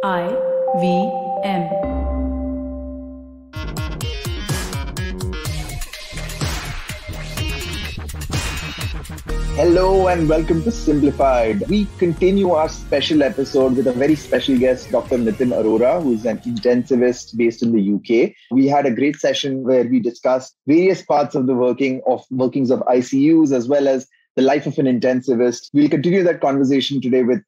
IVM. Hello and welcome to Simplified. We continue our special episode with a very special guest, Dr. Nitin Arora, who is an intensivist based in the UK. We had a great session where we discussed various parts of the workings of ICUs as well as the life of an intensivist. We'll continue that conversation today with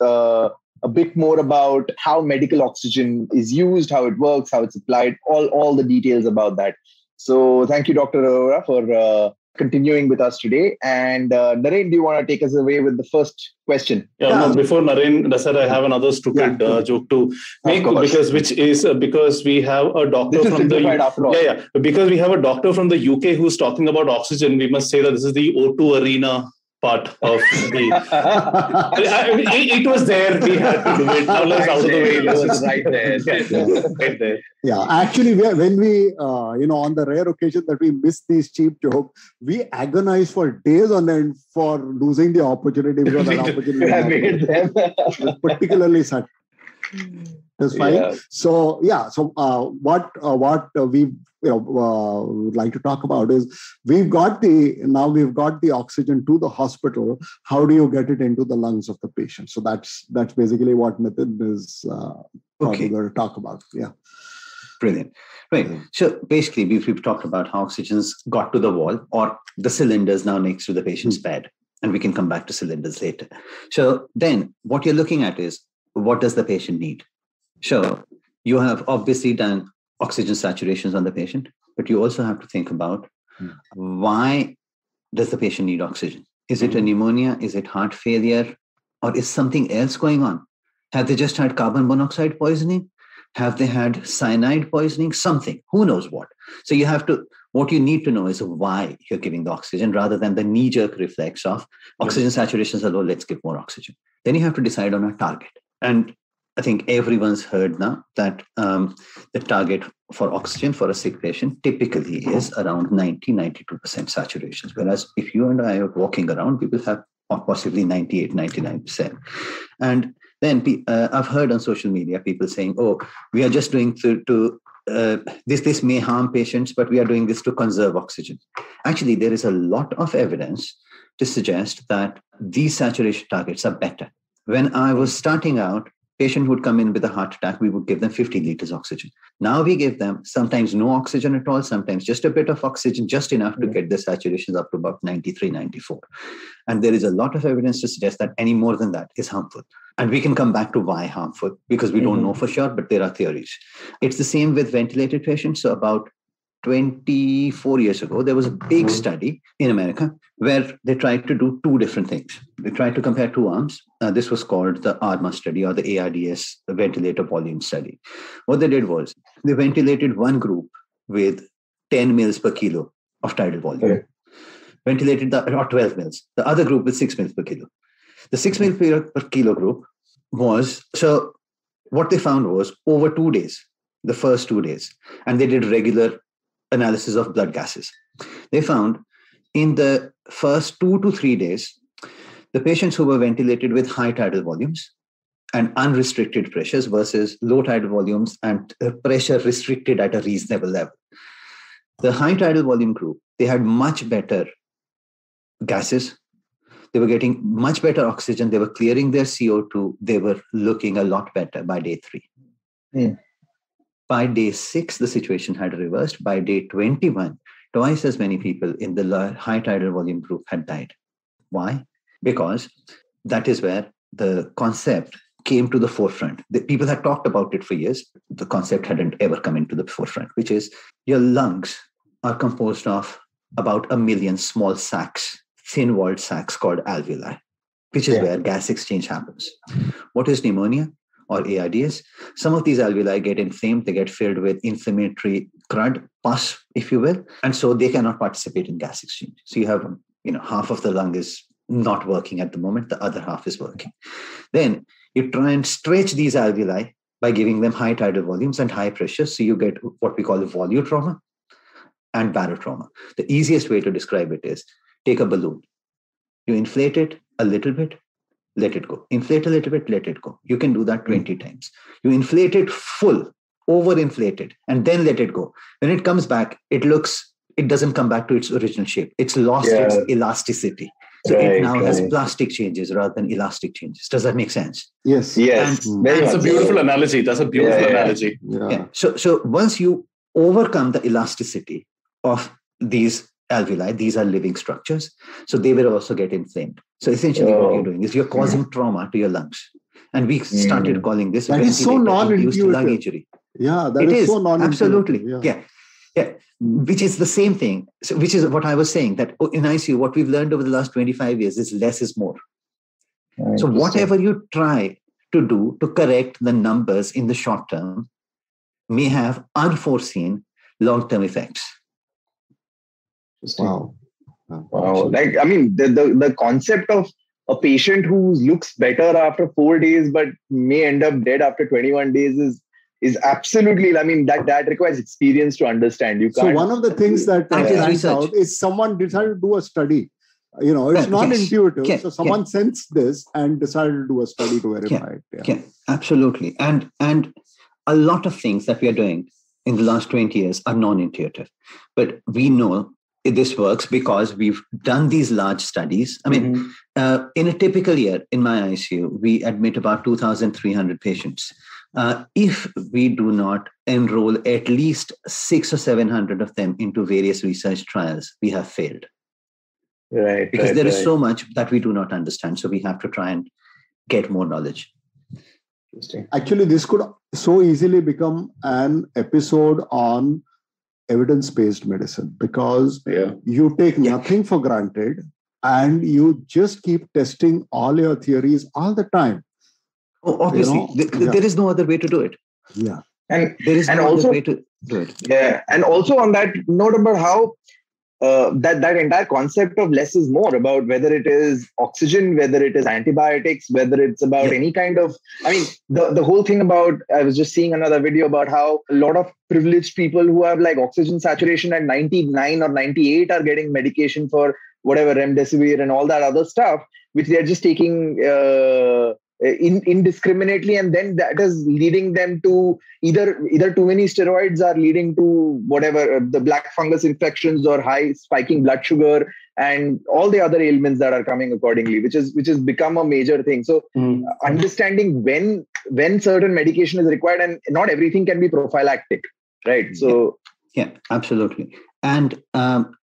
a bit more about how medical oxygen is used, how it works, how it's applied, all the details about that. So thank you, Dr. Arora, for continuing with us today. And Naren, do you want to take us away with the first question? No, before Naren does that, I have another stupid joke to make, because we have a doctor from the because we have a doctor from the UK who's talking about oxygen. We must say that this is the O2 arena part of the. It was there. We had to do it. Now let's out of the way. It was right there. Right there. Yeah, actually, when we, on the rare occasion that we miss these cheap jokes, we agonize for days on end for losing the opportunity because that opportunity was particularly sad. That's fine. Yeah. So what we would like to talk about is we've got the oxygen to the hospital. How do you get it into the lungs of the patient? So that's basically what Nitin is going to talk about. Yeah. Brilliant. Right. So basically, we've talked about how oxygen's got to the wall or the cylinders now next to the patient's bed. And we can come back to cylinders later. So then what you're looking at is, what does the patient need? So you have obviously done oxygen saturations on the patient, but you also have to think about why does the patient need oxygen? Is it a pneumonia? Is it heart failure? Or is something else going on? Have they just had carbon monoxide poisoning? Have they had cyanide poisoning? Something, who knows what? So what you need to know is why you're giving the oxygen rather than the knee-jerk reflex of oxygen saturations are low, let's give more oxygen. Then you have to decide on a target. And I think everyone's heard now that the target for oxygen for a sick patient typically is around 90-92% saturations. Whereas if you and I are walking around, people have possibly 98-99%. And then I've heard on social media people saying, we are just doing this may harm patients, but we are doing this to conserve oxygen. Actually, there is a lot of evidence to suggest that these saturation targets are better. When I was starting out, patient would come in with a heart attack, we would give them 50 liters oxygen. Now we give them sometimes no oxygen at all, sometimes just a bit of oxygen, just enough to get the saturations up to about 93, 94. And there is a lot of evidence to suggest that any more than that is harmful. And we can come back to why harmful, because we don't know for sure, but there are theories. It's the same with ventilated patients. So about 24 years ago, there was a big study in America where they tried to do two different things. They tried to compare two arms. This was called the ARMA study or the ARDS ventilator volume study. What they did was they ventilated one group with 10 mils per kilo of tidal volume. Ventilated or 12 mils. The other group with 6 mils per kilo. The 6 mils per kilo group was, so what they found was over 2 days, the first 2 days, and they did regular analysis of blood gases. They found in the first 2 to 3 days, the patients who were ventilated with high tidal volumes and unrestricted pressures versus low tidal volumes and pressure restricted at a reasonable level. The high tidal volume group, they had much better gases. They were getting much better oxygen. They were clearing their CO2. They were looking a lot better by day 3. By day 6, the situation had reversed. By day 21, twice as many people in the high tidal volume group had died. Why? Because that is where the concept came to the forefront. The people had talked about it for years. The concept hadn't ever come into the forefront, which is your lungs are composed of about 1 million small sacs, thin-walled sacs called alveoli, which is where gas exchange happens. What is pneumonia or ARDS? Some of these alveoli get inflamed. They get filled with inflammatory crud, pus, if you will, and so they cannot participate in gas exchange. So you have, half of the lung is not working at the moment. The other half is working. Then you try and stretch these alveoli by giving them high tidal volumes and high pressure. So you get what we call volutrauma and barotrauma. The easiest way to describe it is take a balloon. You inflate it a little bit, let it go. Inflate a little bit, let it go. You can do that 20 times. You inflate it full, overinflate it, and then let it go. When it comes back, it doesn't come back to its original shape. It's lost its elasticity. So it now has plastic changes rather than elastic changes. Does that make sense? Yes. Yes. That's a beautiful analogy. That's a beautiful analogy. Yeah. So once you overcome the elasticity of these alveoli, these are living structures, so they will also get inflamed. So essentially what you're doing is you're causing trauma to your lungs. And we started calling this ventilator-induced lung injury. Yeah, that is so non-intuitive. Absolutely. Yeah. Which is the same thing. So, which is what I was saying, that in ICU, what we've learned over the last 25 years is less is more. So whatever you try to do to correct the numbers in the short term may have unforeseen long-term effects. Wow. Like, I mean, the concept of a patient who looks better after 4 days but may end up dead after 21 days is absolutely, I mean, that requires experience to understand. You can't. So one of the things that stands out is someone decided to do a study. It's non-intuitive. So someone sensed this and decided to do a study to verify it. Yeah, absolutely. And a lot of things that we are doing in the last 20 years are non-intuitive. But we know this works because we've done these large studies. I mean, in a typical year in my ICU, we admit about 2,300 patients. If we do not enroll at least 600 or 700 of them into various research trials, we have failed. Right. Because there is so much that we do not understand. So we have to try and get more knowledge. Actually, this could so easily become an episode on evidence-based medicine, because you take nothing for granted and you just keep testing all your theories all the time. Oh, obviously, there is no other way to do it. Yeah. And there is no other way to do it. Yeah. And also on that note about how that entire concept of less is more, about whether it is oxygen, whether it is antibiotics, whether it's about any kind of, I mean, the whole thing about, I was just seeing another video about how a lot of privileged people who have like oxygen saturation at 99 or 98 are getting medication for whatever, remdesivir and all that other stuff, which they're just taking indiscriminately, and then that is leading them to either too many steroids are leading to whatever, the black fungus infections or high spiking blood sugar and all the other ailments that are coming accordingly, which has become a major thing. So understanding when certain medication is required, and not everything can be prophylactic, right? So yeah, absolutely. And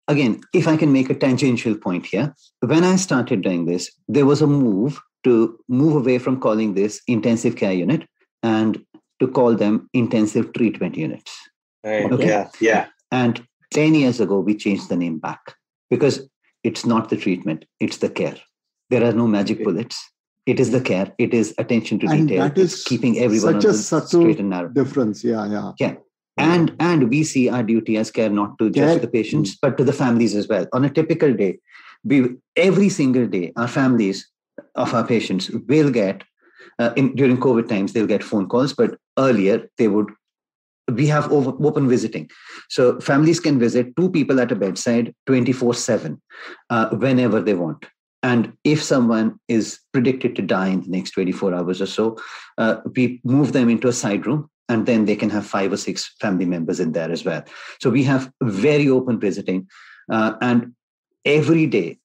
again, if I can make a tangential point here, when I started doing this, there was a move away from calling this intensive care unit and to call them intensive treatment units. Right. Okay. Yeah. And 10 years ago, we changed the name back because it's not the treatment, it's the care. There are no magic bullets. It is the care. It is attention to detail. That is keeping everyone such on a the subtle straight and narrow. Difference. Yeah. And we see our duty as care not to just the patients, but to the families as well. On a typical day, every single day, our families of our patients will get, during COVID times, they'll get phone calls, but earlier we have open visiting. So families can visit 2 people at a bedside 24/7 whenever they want. And if someone is predicted to die in the next 24 hours or so, we move them into a side room, and then they can have 5 or 6 family members in there as well. So we have very open visiting, and every day,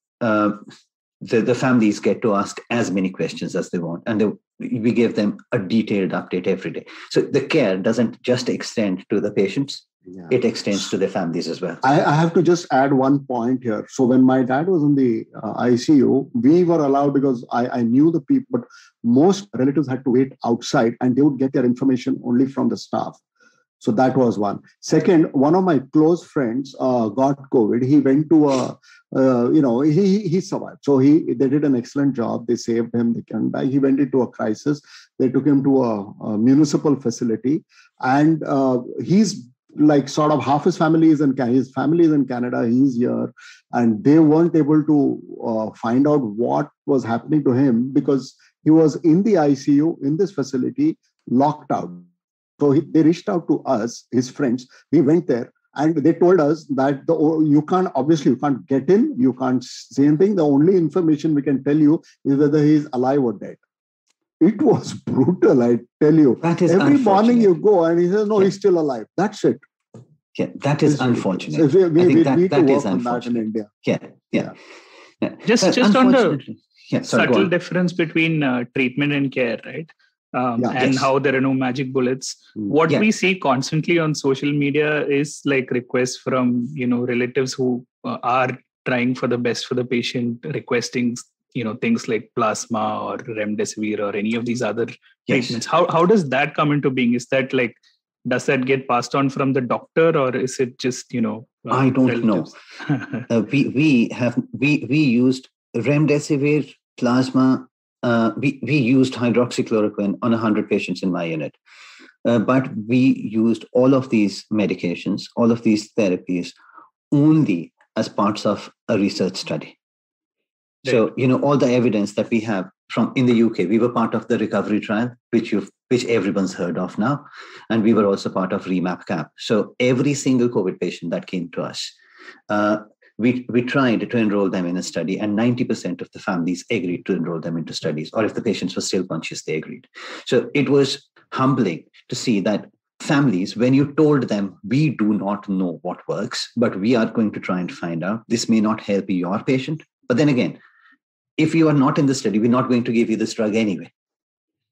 the families get to ask as many questions as they want, and we give them a detailed update every day. So the care doesn't just extend to the patients, it extends to their families as well. I have to just add one point here. So when my dad was in the ICU, we were allowed, because I knew the people, but most relatives had to wait outside and they would get their information only from the staff. So that was one. Second, one of my close friends got COVID. He went to he survived. So they did an excellent job. They saved him. They came back. He went into a crisis. They took him to a municipal facility, and he's like sort of half his family is in Canada. He's here, and they weren't able to find out what was happening to him because he was in the ICU in this facility, locked out. So they reached out to us, his friends. We went there. And they told us that you can't get in, you can't say anything. The only information we can tell you is whether he's alive or dead. It was brutal, I tell you. That is every morning you go and he says, no, he's still alive. That's it. Yeah, that is unfortunate. We need to work on that in India. Yeah. Just on the subtle difference between treatment and care, right? And how there are no magic bullets. What we see constantly on social media is like requests from, relatives who are trying for the best for the patient, requesting, things like plasma or remdesivir or any of these other treatments. How does that come into being? Is that like, does that get passed on from the doctor, or is it just, I don't know. We used remdesivir, plasma. We used hydroxychloroquine on 100 patients in my unit. But we used all of these medications, all of these therapies only as parts of a research study. Right. So, all the evidence that we have from in the UK, we were part of the recovery trial, which everyone's heard of now. And we were also part of REMAP-CAP. So every single COVID patient that came to us, we tried to enroll them in a study, and 90% of the families agreed to enroll them into studies, or if the patients were still conscious, they agreed. So it was humbling to see that families, when you told them, we do not know what works, but we are going to try and find out, this may not help your patient. But then again, if you are not in the study, we're not going to give you this drug anyway.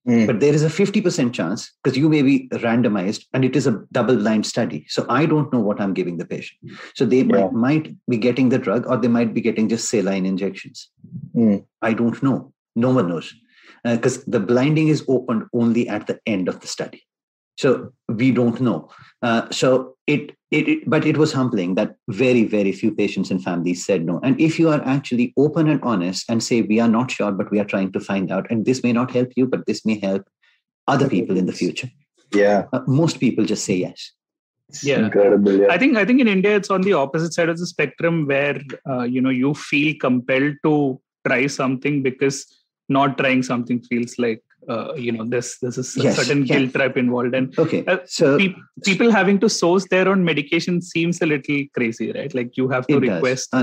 But there is a 50% chance, because you may be randomized and it is a double-blind study. So I don't know what I'm giving the patient. So they might be getting the drug, or they might be getting just saline injections. I don't know. No one knows. Because the blinding is opened only at the end of the study. So we don't know. But it was humbling that very, very few patients and families said no. And if you are actually open and honest and say, we are not sure, but we are trying to find out, and this may not help you, but this may help other people in the future. Yeah. Most people just say yes. Yeah. Incredible. Yeah. I think in India, it's on the opposite side of the spectrum where, you feel compelled to try something because not trying something feels like, there's a certain guilt trap involved. And so people having to source their own medication seems a little crazy, right? Like you have to request.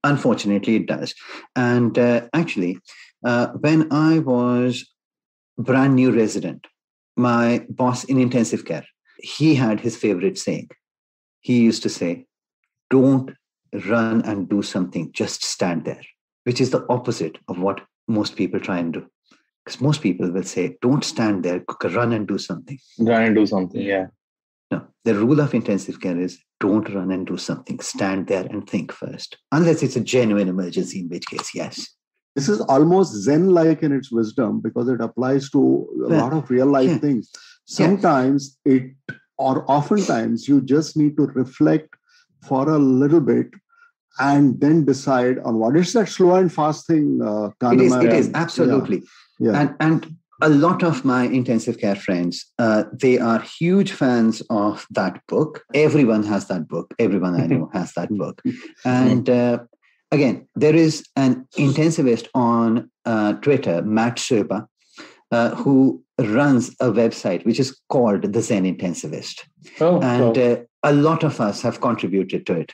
Unfortunately, it does. And actually, when I was brand new resident, my boss in intensive care, he had his favorite saying. He used to say, don't run and do something, just stand there, which is the opposite of what most people try and do. Because most people will say, don't stand there, run and do something. Run and do something, yeah. No, the rule of intensive care is don't run and do something. Stand there and think first. Unless it's a genuine emergency, in which case, yes. This is almost Zen-like in its wisdom, because it applies to a lot of real-life things. Sometimes oftentimes you just need to reflect for a little bit and then decide on what is that slow and fast thing. It is absolutely. Yeah. And a lot of my intensive care friends, they are huge fans of that book. Everyone has that book. Everyone I know has that book. And again, there is an intensivist on Twitter, Matt Soba, who runs a website which is called The Zen Intensivist. A lot of us have contributed to it.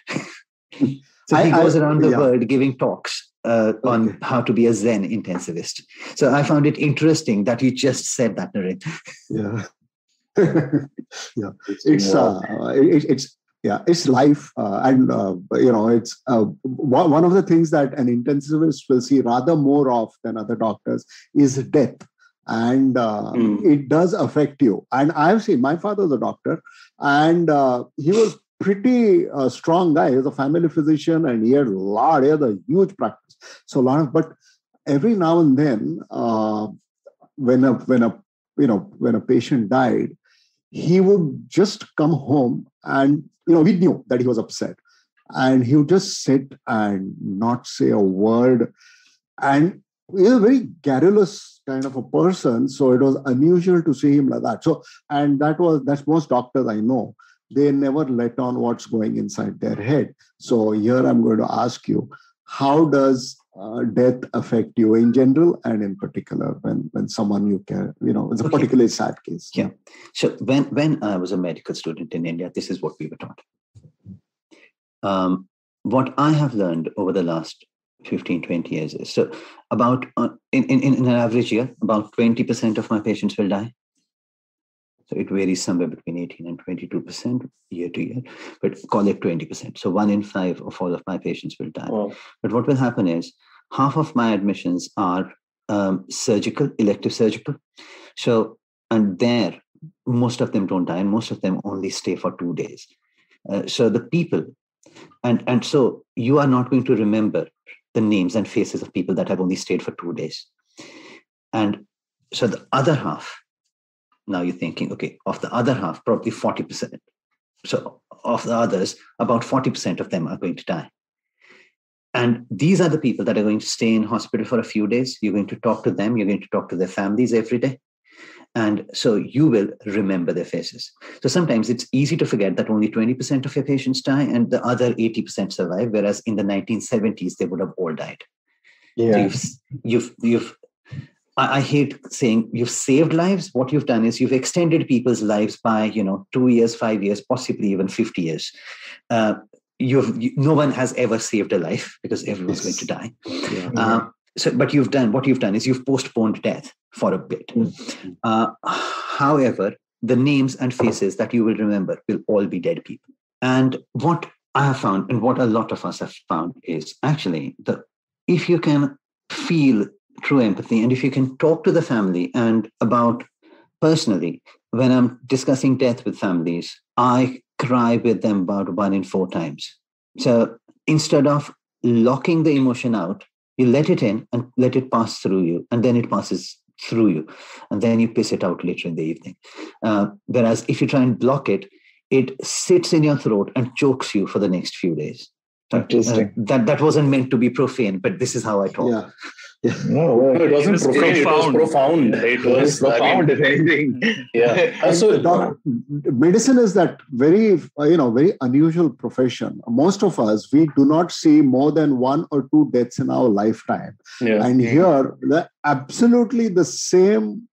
So he goes around the world giving talks on how to be a Zen intensivist. So I found it interesting that you just said that, Naren. It's life, and it's one of the things that an intensivist will see rather more of than other doctors is death, and it does affect you. And I've seen, my father's a doctor, and he was pretty strong guy. He was a family physician, and he had a huge practice. So but every now and then, when a patient died, he would just come home, and we knew that he was upset, and he would just sit and not say a word. And he was a very garrulous kind of a person, so it was unusual to see him like that. So, and that's most doctors I know. They never let on what's going inside their head. So here I'm going to ask you, how does death affect you in general and in particular when someone you care, it's a particularly sad case? Yeah. So when I was a medical student in India, this is what we were taught. what I have learned over the last 15, 20 years is, so about, in an average year, about 20% of my patients will die. So it varies somewhere between 18 and 22% year to year, but call it 20%. So 1 in 5 of all of my patients will die. Wow. But what will happen is half of my admissions are surgical, elective surgical. So, and there, most of them don't die, and most of them only stay for 2 days. So the people, and so you are not going to remember the names and faces of people that have only stayed for 2 days. And so the other half, now you're thinking, okay, of the other half, probably 40%. So of the others, about 40% of them are going to die. And these are the people that are going to stay in hospital for a few days. You're going to talk to them. You're going to talk to their families every day. And so you will remember their faces. So sometimes it's easy to forget that only 20% of your patients die and the other 80% survive, whereas in the 1970s, they would have all died. Yeah. So I hate saying you've saved lives. What you've done is you've extended people's lives by, 2 years, 5 years, possibly even 50 years. No one has ever saved a life because everyone's going to die. Yeah. But what you've done is you've postponed death for a bit. However, the names and faces that you will remember will all be dead people. And what I have found, and what a lot of us have found, is actually if you can feel true empathy, and if you can talk to the family, and about personally, when I'm discussing death with families, I cry with them about 1 in 4 times. So instead of locking the emotion out, you let it in and let it pass through you, and then it passes through you, and then you piss it out later in the evening. Whereas if you try and block it, it sits in your throat and chokes you for the next few days. That wasn't meant to be profane, but this is how I talk. Yeah. Yeah. No, it wasn't profane. It was profound. It was profound, if anything. Yeah. So medicine is that very, very unusual profession. Most of us, we do not see more than 1 or 2 deaths in our lifetime. Yeah. And here, absolutely the same,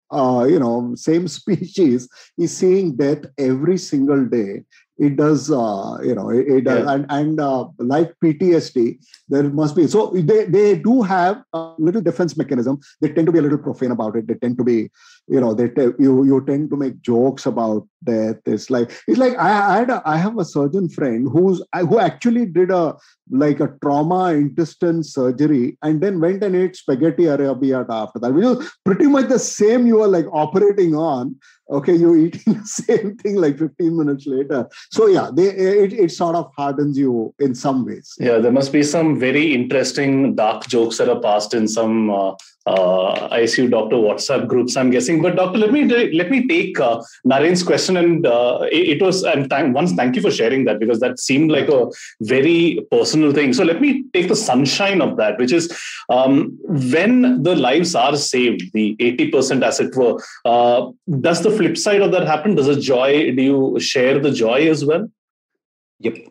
same species is seeing death every single day. It does, it does. Yeah. And like PTSD, there must be, so they do have a little defense mechanism. They tend to be a little profane about it. They tend to be, you tend to make jokes about death. It's like I have a surgeon friend who actually did a trauma intestine surgery and then went and ate spaghetti arrabbiata after that, which was pretty much the same you were operating on. Okay, you're eating the same thing 15 minutes later. So yeah, it sort of hardens you in some ways. Yeah, there must be some very interesting dark jokes that are passed in some ICU doctor WhatsApp groups, I'm guessing. But doctor, let me take Naren's question, and thank you for sharing that, because that seemed like a very personal thing. So let me take the sunshine of that, which is when the lives are saved, the 80% as it were, does the flip side of that happen? Do you share the joy as well? Yep.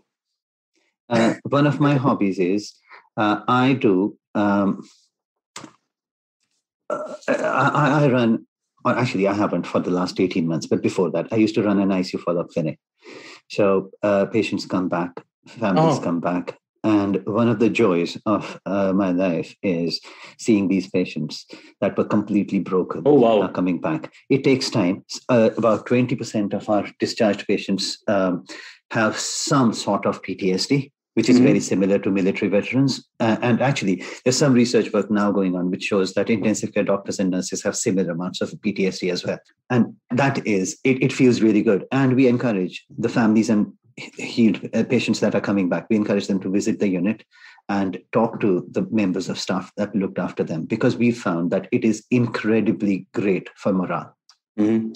One of my hobbies is I do. I run, or actually I haven't for the last 18 months, but before that, I used to run an ICU follow-up clinic. So patients come back, families come back. And one of the joys of my life is seeing these patients that were completely broken coming back. It takes time. About 20% of our discharged patients have some sort of PTSD, which is very similar to military veterans. And actually, there's some research work now going on which shows that intensive care doctors and nurses have similar amounts of PTSD as well. And that is, it feels really good. And we encourage the families and healed patients that are coming back. We encourage them to visit the unit and talk to the members of staff that looked after them, because we found that it is incredibly great for morale. Mm-hmm.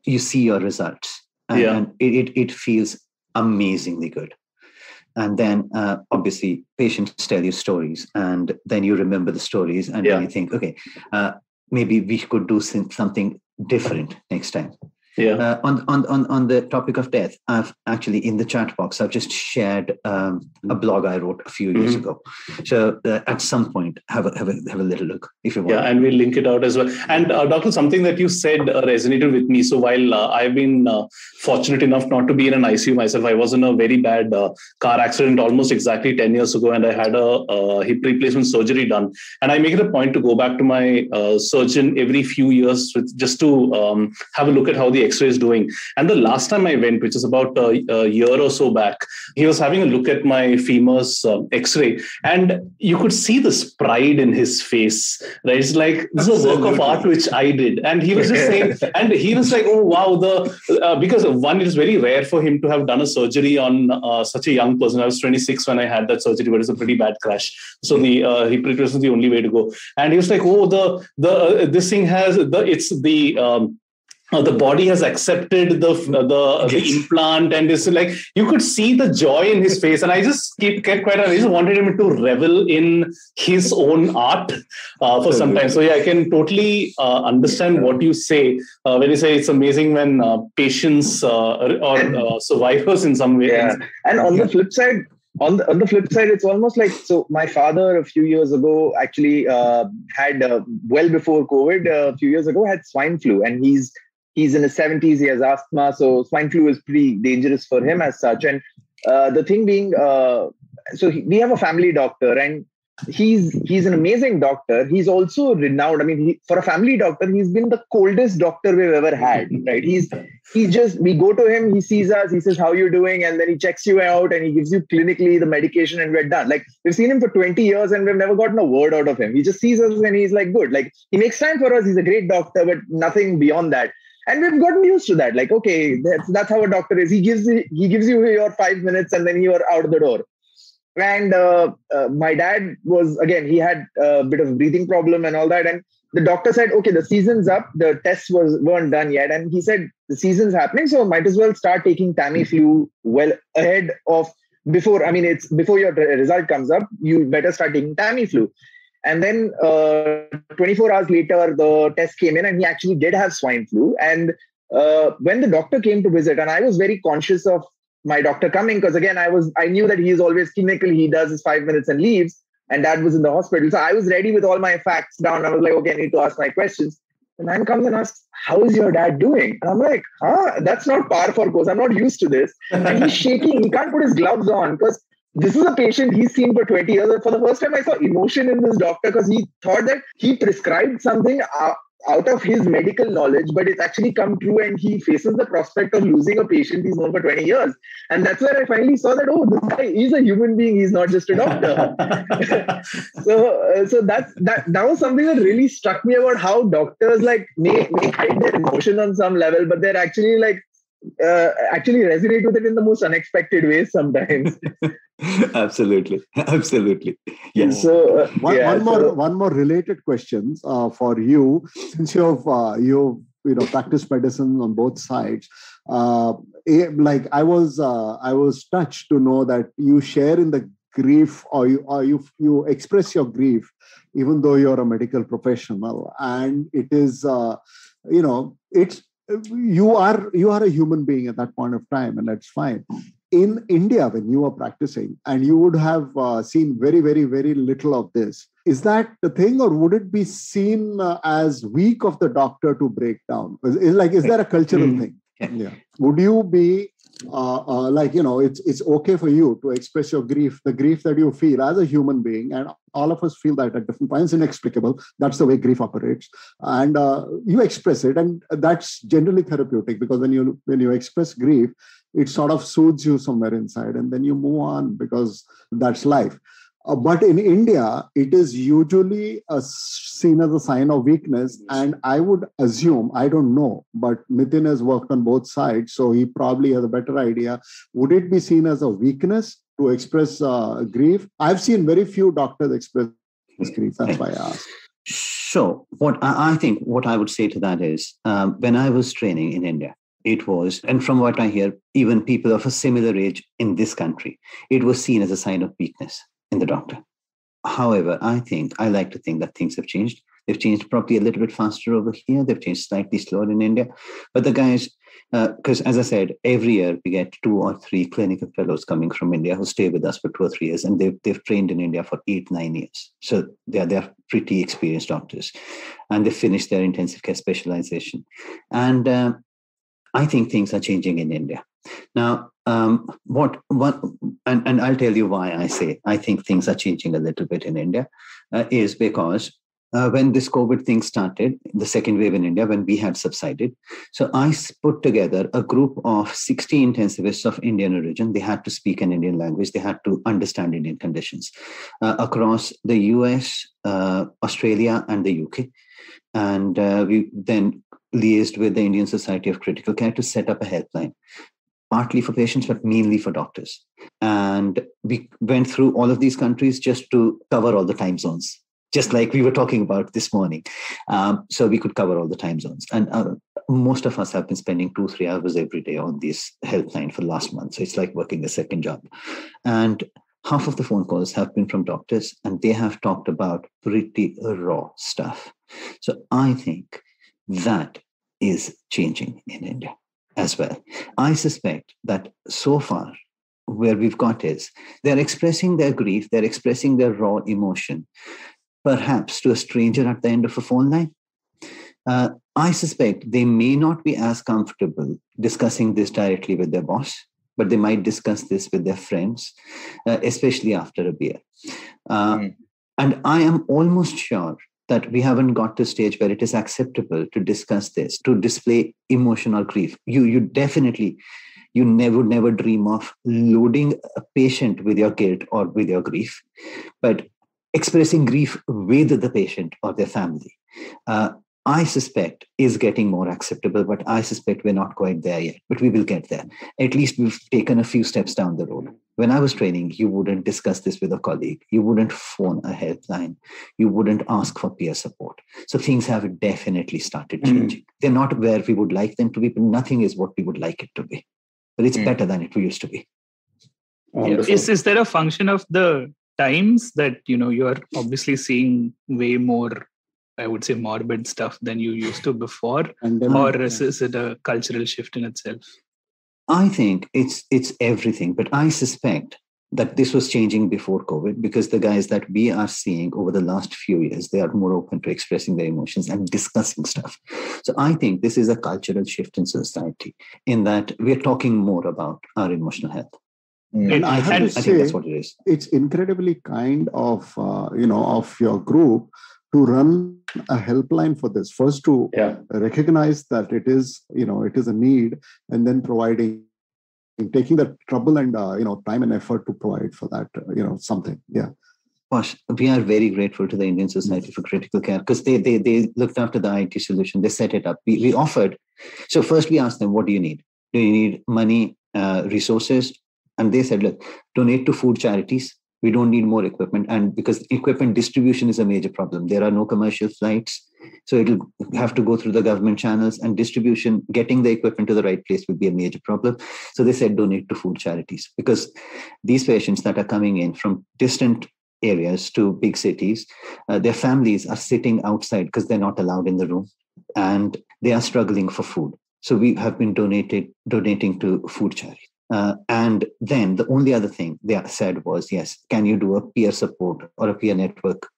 You see your results, and it feels amazingly good. And then obviously patients tell you stories, and then you remember the stories, and then you think, okay, maybe we could do something different next time. On the topic of death, I've actually in the chat box, I've just shared a blog I wrote a few years ago. So at some point, have a little look if you want. Yeah, and we'll link it out as well. And Doctor, something that you said resonated with me. So while I've been fortunate enough not to be in an ICU myself, I was in a very bad car accident almost exactly 10 years ago, and I had a hip replacement surgery done. And I make it a point to go back to my surgeon every few years just to have a look at how the X-ray is doing. And the last time I went, which is about a year or so back, he was having a look at my femur's X-ray, and you could see this pride in his face. Right? It's like, this is a work of art which I did. And he was just saying, and he was like, oh wow, because one, it is very rare for him to have done a surgery on such a young person. I was 26 when I had that surgery, but it was a pretty bad crash. So the hip replacement was the only way to go. And he was like, oh, this thing has the body has accepted the implant, and it's like you could see the joy in his face. And I just kept quiet. I just wanted him to revel in his own art for some time. So yeah, I can totally understand what you say when you say it's amazing when patients or survivors in some way. Yeah, and on the flip side. On the flip side, it's almost like, so my father a few years ago actually had, well before COVID, a few years ago, had swine flu, and he's in his 70s, he has asthma, so swine flu is pretty dangerous for him as such. And the thing being, we have a family doctor, and he's an amazing doctor. He's also renowned. I mean, for a family doctor, he's been the coldest doctor we've ever had, right? We go to him, he sees us, he says, how you doing? And then he checks you out and he gives you clinically the medication, and we're done. Like, we've seen him for 20 years and we've never gotten a word out of him. He just sees us and he's like, good. Like, he makes time for us. He's a great doctor, but nothing beyond that. And we've gotten used to that. Like, okay, that's how a doctor is. He gives you your 5 minutes and then you are out the door. And my dad was, again, he had a bit of a breathing problem and all that. And the doctor said, okay, the season's up. The tests weren't done yet. And he said, the season's happening, so might as well start taking Tamiflu well ahead of before. I mean, it's before your result comes up, you better start taking Tamiflu. And then 24 hours later, the test came in and he actually did have swine flu. And when the doctor came to visit, and I was very conscious of my doctor coming, because again, I knew that he is always clinical. He does his 5 minutes and leaves, and Dad was in the hospital. So I was ready with all my facts down. I was like, okay, I need to ask my questions. The man comes and asks, how is your dad doing? And I'm like, that's not par for course. I'm not used to this. And he's shaking. He can't put his gloves on because this is a patient he's seen for 20 years. And for the first time, I saw emotion in this doctor because he thought that he prescribed something out of his medical knowledge, but it's actually come true, and he faces the prospect of losing a patient he's known for 20 years. And that's where I finally saw that, oh, this guy is a human being, he's not just a doctor. So that was something that really struck me about how doctors may hide their emotion on some level, but they're actually actually resonate with it in the most unexpected ways sometimes. Absolutely. Yes. So one more related questions for you, since you've practiced medicine on both sides. I was touched to know that you share in the grief, or you express your grief, even though you're a medical professional, and it is you are a human being at that point of time, and that's fine. In India, when you are practicing, and you would have seen very, very, very little of this, is that the thing, or would it be seen as weak of the doctor to break down? Is there a cultural thing? Yeah. Would you be it's okay for you to express your grief, the grief that you feel as a human being, and all of us feel that at different points, inexplicable. That's the way grief operates, and you express it, and that's generally therapeutic, because when you express grief, it sort of soothes you somewhere inside, and then you move on, because that's life. But in India, it is usually seen as a sign of weakness. And I would assume, I don't know, but Nitin has worked on both sides, so he probably has a better idea. Would it be seen as a weakness to express grief? I've seen very few doctors express grief. That's why I asked. So what I think what I would say to that is, when I was training in India, it was, and from what I hear, even people of a similar age in this country, it was seen as a sign of weakness in the doctor. However, I like to think that things have changed. They've changed probably a little bit faster over here. They've changed slightly slower in India. But the guys, Because as I said, every year we get 2 or 3 clinical fellows coming from India who stay with us for 2 or 3 years, and they've trained in India for 8-9 years. So they're pretty experienced doctors, and they finished their intensive care specialization. And I think things are changing in India now. And I'll tell you why I think things are changing a little bit in India is because. When this COVID thing started, the second wave in India, when we had subsided, so I put together a group of 60 intensivists of Indian origin. They had to speak an Indian language. They had to understand Indian conditions across the US, Australia, and the UK. And we then liaised with the Indian Society of Critical Care to set up a helpline, partly for patients, but mainly for doctors. And we went through all of these countries just to cover all the time zones, just like we were talking about this morning. So we could cover all the time zones. And most of us have been spending 2-3 hours every day on this helpline for the last month. So it's like working a second job. And half of the phone calls have been from doctors, and they have talked about pretty raw stuff. So I think that is changing in India as well. I suspect that so far, where we've got is they're expressing their grief, they're expressing their raw emotion, perhaps to a stranger at the end of a phone line. I suspect they may not be as comfortable discussing this directly with their boss, but they might discuss this with their friends, especially after a beer. And I am almost sure that we haven't got to a stage where it is acceptable to discuss this, to display emotional grief. You definitely, you never dream of loading a patient with your guilt or with your grief, but expressing grief with the patient or their family, I suspect is getting more acceptable, but I suspect we're not quite there yet, but we will get there. At least we've taken a few steps down the road. When I was training, you wouldn't discuss this with a colleague. You wouldn't phone a helpline. You wouldn't ask for peer support. So things have definitely started changing. They're not where we would like them to be, but nothing is what we would like it to be. But it's better than it used to be. Is there a function of the times that you're obviously seeing way more, I would say, morbid stuff than you used to before, or is it a cultural shift in itself? I think it's everything, but I suspect that this was changing before COVID, because the guys that we are seeing over the last few years, they are more open to expressing their emotions and discussing stuff. So I think this is a cultural shift in society, in that we're talking more about our emotional health. And I think that's what it is. It's incredibly kind of of your group to run a helpline for this. First, to recognize that it is a need, and then taking the trouble and time and effort to provide for that something. Yeah. Gosh, we are very grateful to the Indian Society for Critical Care, because they looked after the IT solution. They set it up. We offered. So first we asked them, what do you need? Do you need money, resources? And they said, look, donate to food charities. We don't need more equipment. And because equipment distribution is a major problem, there are no commercial flights. So it'll have to go through the government channels, and distribution, getting the equipment to the right place will be a major problem. So they said, donate to food charities, because these patients that are coming in from distant areas to big cities, their families are sitting outside because they're not allowed in the room, and they are struggling for food. So we have been donating to food charities. And then the only other thing they said was, yes, can you do a peer support or a peer network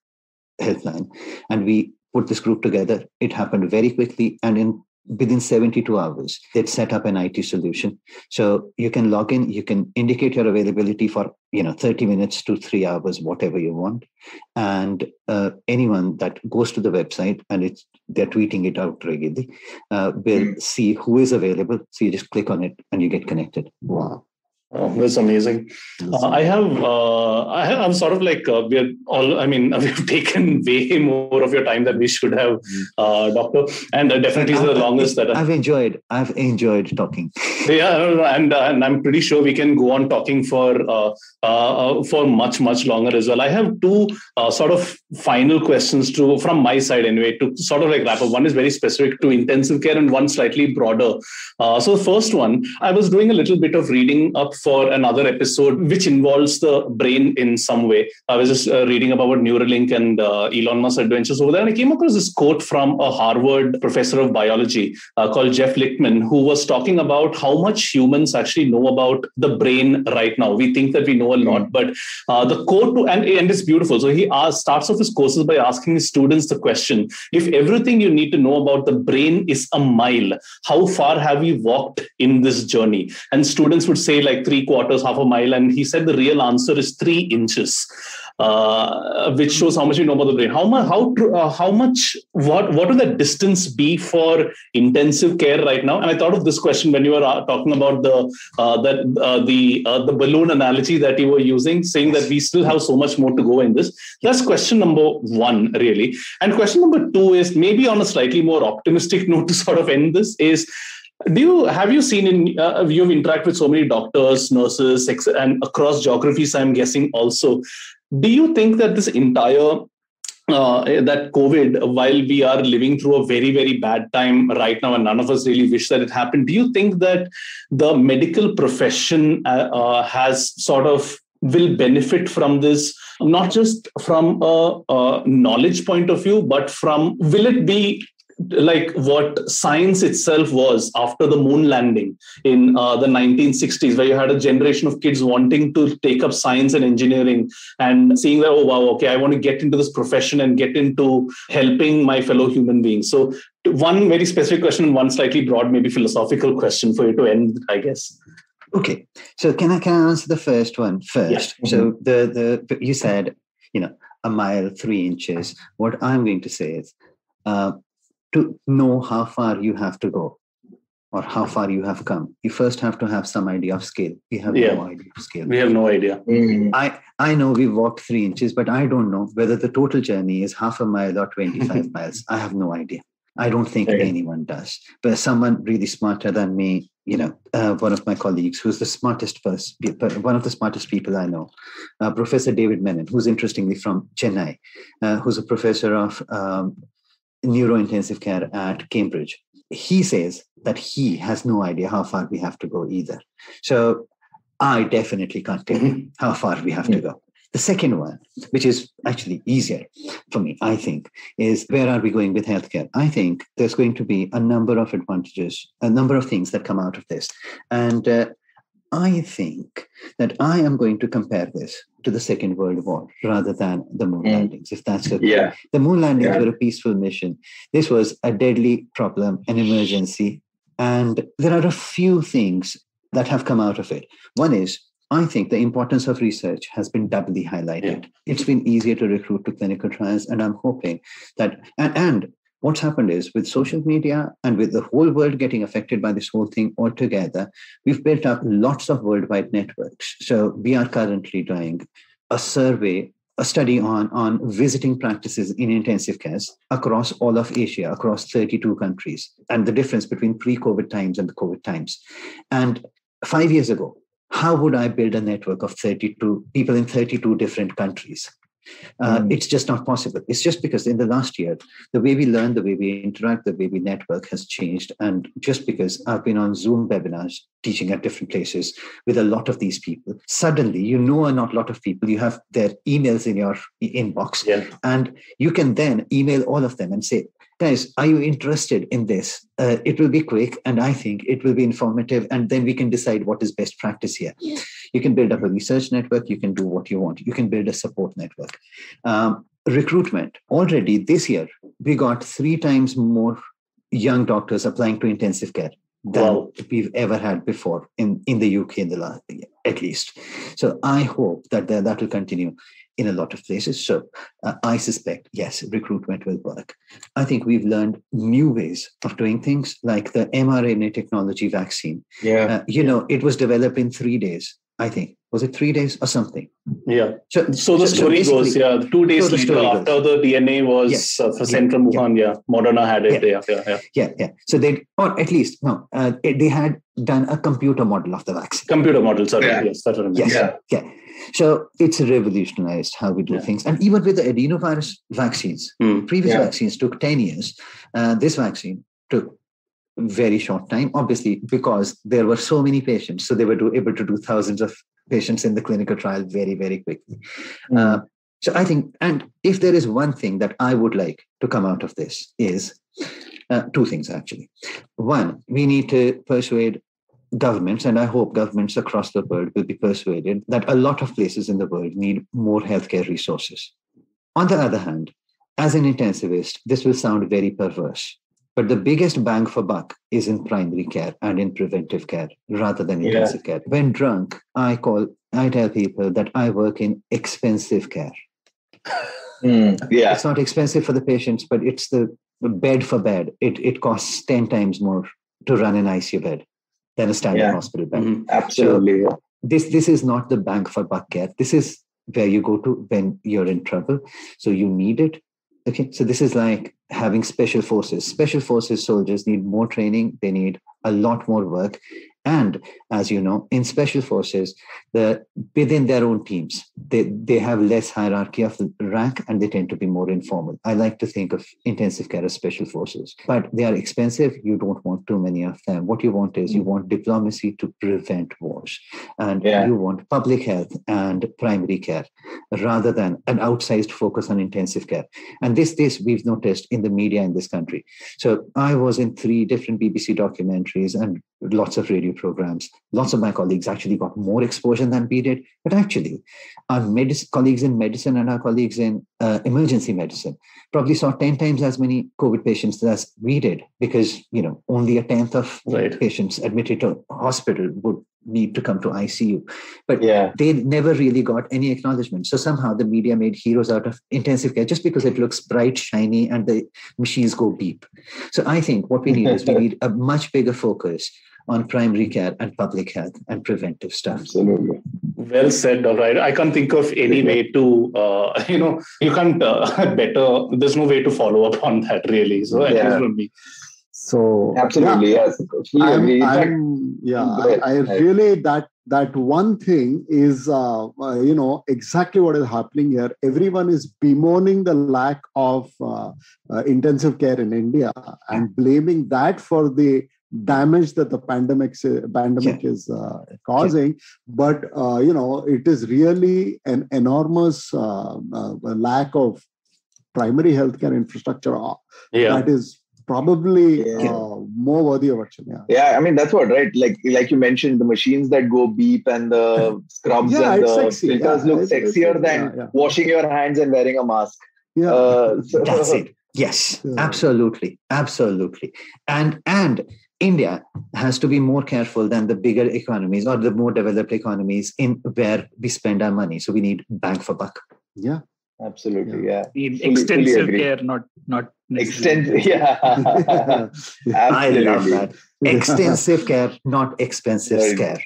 helpline? And we put this group together. It happened very quickly. And within 72 hours, they'd set up an IT solution. So you can log in, you can indicate your availability for 30 minutes to 3 hours, whatever you want. And anyone that goes to the website, and they're tweeting it out regularly, will see who is available. So you just click on it and you get connected. Wow. Oh, that's amazing. I'm sort of like, we've taken way more of your time than we should have, Doctor. And definitely the longest that I've enjoyed talking. Yeah, and I'm pretty sure we can go on talking for much, much longer as well. I have two sort of final questions from my side anyway, to sort of like wrap up. One is very specific to intensive care and one slightly broader. So the first one, I was doing a little bit of reading up for another episode which involves the brain in some way. I was just reading about Neuralink and Elon Musk's adventures over there, and I came across this quote from a Harvard professor of biology called Jeff Lichtman, who was talking about how much humans actually know about the brain right now. We think that we know a lot, but the quote, and it's beautiful. So he starts off his courses by asking his students the question: if everything you need to know about the brain is a mile, how far have you walked in this journey? And students would say like 3/4, half a mile. And he said the real answer is 3 inches. Which shows how much you know about the brain. What would the distance be for intensive care right now? And I thought of this question when you were talking about the balloon analogy that you were using, saying that we still have so much more to go in this. That's question number one, really. And question number two is maybe on a slightly more optimistic note to sort of end this is, have you seen you've interacted with so many doctors, nurses, and across geographies, I'm guessing also. Do you think that this entire that COVID, while we are living through a very, very bad time right now, and none of us really wish that it happened, do you think that the medical profession will benefit from this, not just from a knowledge point of view, but will it be like what science itself was after the moon landing in the 1960s, where you had a generation of kids wanting to take up science and engineering and seeing that, oh, wow, okay, I want to get into this profession and get into helping my fellow human beings. So one very specific question and one slightly broad, maybe philosophical question for you to end, I guess. Okay. So can I answer the first one first? Yeah. So you said, a mile, 3 inches. What I'm going to say is, to know how far you have to go or how far you have come, you first have to have some idea of scale. We have no idea of scale. We have no idea. I know we walked 3 inches, but I don't know whether the total journey is half a mile or 25 miles. I have no idea. I don't think anyone does. But someone really smarter than me, one of my colleagues who's the smartest person, one of the smartest people I know, Professor David Menon, who's interestingly from Chennai, who's a professor of neurointensive care at Cambridge. He says that he has no idea how far we have to go either. So I definitely can't tell you how far we have to go. The second one, which is actually easier for me, I think, is where are we going with healthcare? I think there's going to be a number of advantages, a number of things that come out of this. And I think that I am going to compare this to the Second World War rather than the moon landings, if that's okay. Yeah. The moon landings were a peaceful mission. This was a deadly problem, an emergency. And there are a few things that have come out of it. One is, I think the importance of research has been doubly highlighted. It's been easier to recruit to clinical trials. And I'm hoping that, and what's happened is with social media and with the whole world getting affected by this whole thing altogether, we've built up lots of worldwide networks. So we are currently doing a survey, a study on visiting practices in intensive care across all of Asia, across 32 countries, and the difference between pre-COVID times and the COVID times. And 5 years ago, how would I build a network of 32 people in 32 different countries? It's just not possible. It's just because in the last year, the way we learn, the way we interact, the way we network has changed. And just because I've been on Zoom webinars teaching at different places with a lot of these people, suddenly not a lot of people, you have their emails in your inbox, and you can then email all of them and say, guys, are you interested in this? It will be quick, and I think it will be informative, and then we can decide what is best practice here. You can build up a research network. You can do what you want. You can build a support network. Recruitment. Already this year, we got 3 times more young doctors applying to intensive care than we've ever had before in the UK in the last year, at least. So I hope that will continue in a lot of places. So I suspect, yes, recruitment will work. I think we've learned new ways of doing things, like the mRNA technology vaccine. It was developed in 3 days. I think. Was it 3 days or something? Yeah. So the story goes, 2 days later after the DNA was sent from Wuhan, Moderna had it. Yeah. So they had done a computer model of the vaccine. Computer model, sorry. Yes, that's what I meant. Yeah. So it's revolutionized how we do things. And even with the adenovirus vaccines, previous vaccines took 10 years. This vaccine took very short time, obviously, because there were so many patients. So they were able to do thousands of patients in the clinical trial very, very quickly. So I think, and if there is one thing that I would like to come out of this is two things, actually. One, we need to persuade governments, and I hope governments across the world will be persuaded that a lot of places in the world need more healthcare resources. On the other hand, as an intensivist, this will sound very perverse, but the biggest bang for buck is in primary care and in preventive care rather than intensive care. When drunk, I tell people that I work in expensive care. It's not expensive for the patients, but it's the bed for bed. It costs 10 times more to run an ICU bed than a standard hospital bed. Absolutely. So this is not the bang for buck care. This is where you go to when you're in trouble. So you need it. Okay. So this is like having special forces. Special forces soldiers need more training. They need a lot more work. And as you know, in special forces, within their own teams, they have less hierarchy of rank and they tend to be more informal. I like to think of intensive care as special forces, but they are expensive. You don't want too many of them. What you want is you want diplomacy to prevent wars, and you want public health and primary care rather than an outsized focus on intensive care. And this we've noticed in the media in this country. So I was in 3 different BBC documentaries and lots of radio programs. Lots of my colleagues actually got more exposure than we did. But actually, our colleagues in medicine and our colleagues in emergency medicine probably saw 10 times as many COVID patients as we did, because, only a 10th of patients admitted to hospital would need to come to ICU. But they never really got any acknowledgement. So somehow the media made heroes out of intensive care just because it looks bright, shiny, and the machines go beep. So I think what we need is we need a much bigger focus on primary care and public health and preventive stuff. Absolutely. Well said. All right. I can't think of any way to, you can't better. There's no way to follow up on that really. So at least from me. So absolutely, yes. I really that one thing is exactly what is happening here. Everyone is bemoaning the lack of intensive care in India and blaming that for the damage that the pandemic is causing. But it is really an enormous lack of primary healthcare infrastructure that is probably more worthy of action. I mean, that's what, right? Like you mentioned, the machines that go beep and the scrubs and the filters look sexier than washing your hands and wearing a mask. That's it. Yes, absolutely. And India has to be more careful than the bigger economies or the more developed economies in where we spend our money. So we need bang for buck. Yeah. Absolutely, Extensive care, not extensive. I love that. Extensive care, not expensive care.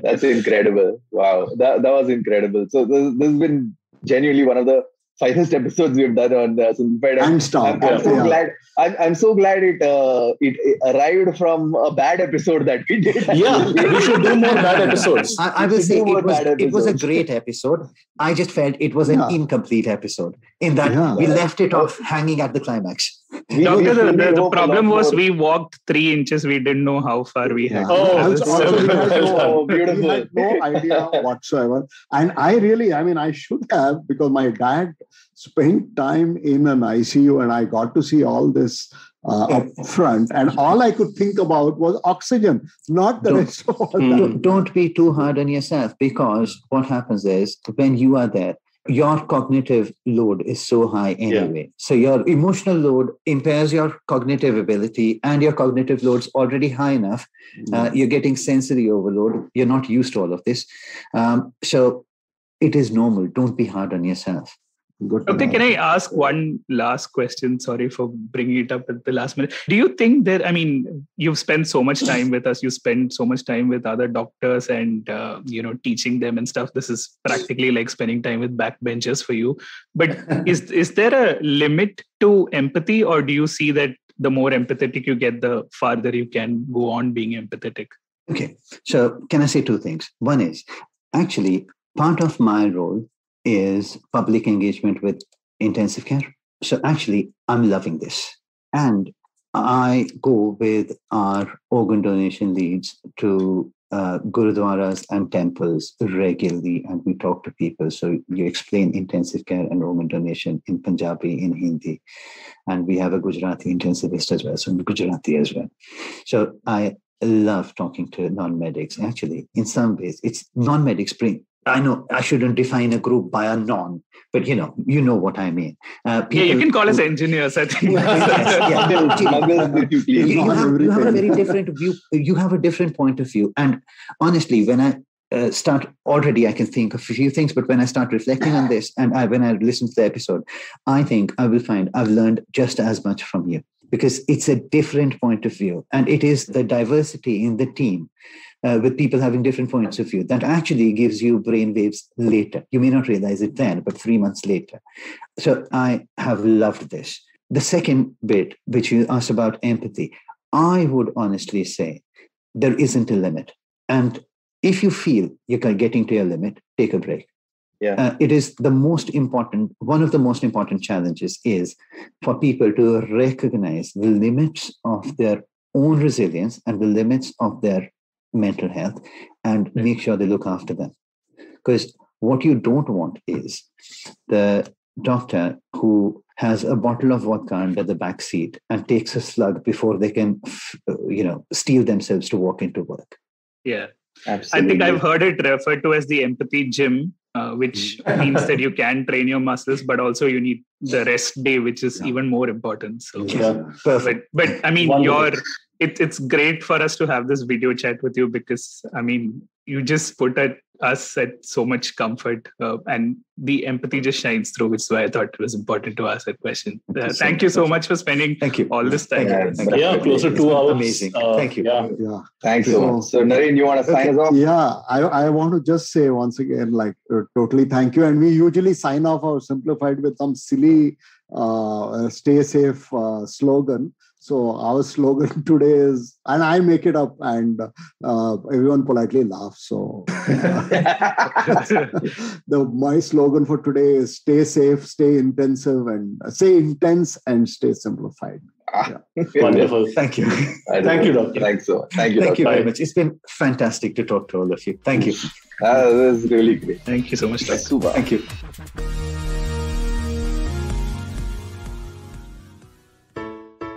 That's incredible. Wow, that was incredible. So this has been genuinely one of the finest episodes we've done on Simplified. I'm so glad. I'm so glad it arrived from a bad episode that we did. We should do more bad episodes. I will say it was a great episode. I just felt it was an incomplete episode in that we left it off hanging at the climax. Doctor, the problem was we walked 3 inches. We didn't know how far we had. Beautiful. We had no idea whatsoever. And I should have, because my dad spent time in an ICU and I got to see all this up front. And all I could think about was oxygen, not the rest of all that. Don't be too hard on yourself, because what happens is when you are there, your cognitive load is so high anyway. So your emotional load impairs your cognitive ability, and your cognitive load's already high enough. You're getting sensory overload. You're not used to all of this. So it is normal. Don't be hard on yourself. Okay, can I ask one last question? Sorry for bringing it up at the last minute. Do you think that, you've spent so much time with us, you spend so much time with other doctors and, teaching them and stuff. This is practically like spending time with backbenchers for you. But is there a limit to empathy, or do you see that the more empathetic you get, the farther you can go on being empathetic? Okay, so can I say two things? One is, actually, part of my role is public engagement with intensive care. So actually, I'm loving this. And I go with our organ donation leads to gurudwaras and temples regularly, and we talk to people. So you explain intensive care and organ donation in Punjabi, in Hindi. And we have a Gujarati intensivist as well, so in Gujarati as well. So I love talking to non-medics. Actually, in some ways, it's non-medics bring. I know I shouldn't define a group by a non, but you know what I mean. You can call us engineers, I think. You have a very different view. You have a different point of view. And honestly, when I start, already I can think of a few things, but when I start reflecting on this and when I listen to the episode, I think I will find I've learned just as much from you, because it's a different point of view. And it is the diversity in the team with people having different points of view that actually gives you brainwaves later. You may not realize it then, but 3 months later. So I have loved this. The second bit, which you asked about empathy, I would honestly say there isn't a limit. And if you feel you're getting to your limit, take a break. Yeah. It is the most important, one of the most important challenges is for people to recognize the limits of their own resilience and the limits of their mental health and make sure they look after them. Because what you don't want is the doctor who has a bottle of vodka under the back seat and takes a slug before they can, steel themselves to walk into work. Yeah. Absolutely. I think I've heard it referred to as the empathy gym, which means that you can train your muscles, but also you need the rest day, which is even more important. So, perfect. But it's great for us to have this video chat with you, because you just put us at so much comfort, and the empathy just shines through, which is why I thought it was important to ask that question. Thank you so much for spending all this time. Close to 2 hours. Amazing. Thank you. Yeah. Thanks so much. So Naren, you want to sign us off? Yeah, I want to just say once again, totally thank you. And we usually sign off our Simplified with some silly stay safe slogan. So our slogan today is, and I make it up, and everyone politely laughs. So my slogan for today is stay safe, stay intensive, and stay intense and stay simplified. Wonderful. Thank you. Thank you, Doctor. Thanks so much. Thank you, Doctor. Very much. It's been fantastic to talk to all of you. Thank you. This is really great. Thank you so much, Doctor. Super. Thank you.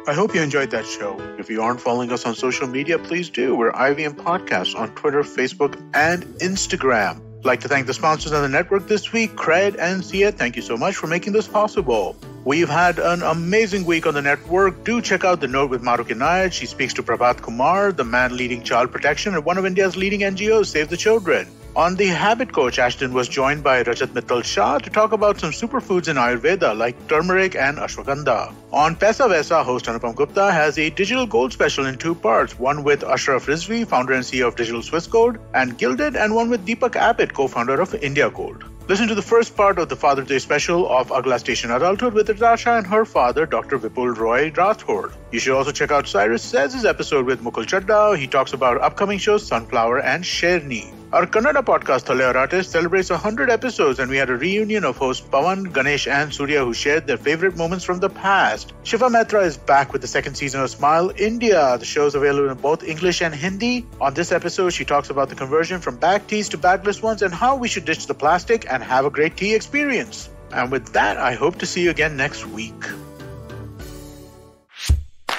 I hope you enjoyed that show. If you aren't following us on social media, please do. We're IVM Podcasts on Twitter, Facebook, and Instagram. I'd like to thank the sponsors on the network this week, Cred and Sia. Thank you so much for making this possible. We've had an amazing week on the network. Do check out The Note with Mahrukh Inayat. She speaks to Prabhat Kumar, the man leading child protection at one of India's leading NGOs, Save the Children. On The Habit Coach, Ashton was joined by Rajat Mittal Shah to talk about some superfoods in Ayurveda like turmeric and ashwagandha. On Paisa Vaisa, host Anupam Gupta has a digital gold special in 2 parts, one with Ashraf Rizvi, founder and CEO of Digital Swiss Gold, and Gilded, and one with Deepak Abbott, co-founder of India Gold. Listen to the first part of the Father's Day special of Agla Station Adulthood with Natasha and her father, Dr. Vipul Roy Rathod. You should also check out Cyrus Says' episode with Mukul Chadda. He talks about upcoming shows Sunflower and Sherni. Our Kannada podcast, Thale Artist, celebrates 100 episodes, and we had a reunion of hosts Pawan, Ganesh, and Surya who shared their favorite moments from the past. Shiva Mehta is back with the second season of Smile India. The show is available in both English and Hindi. On this episode, she talks about the conversion from bag teas to bagless ones and how we should ditch the plastic and have a great tea experience. And with that, I hope to see you again next week.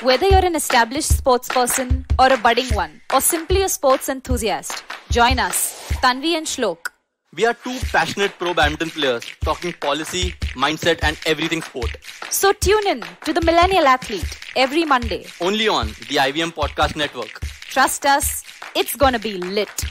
Whether you're an established sports person or a budding one, or simply a sports enthusiast, join us, Tanvi and Shlok. We are 2 passionate pro badminton players talking policy, mindset and everything sport. So tune in to The Millennial Athlete every Monday. Only on the IVM Podcast Network. Trust us, it's gonna be lit.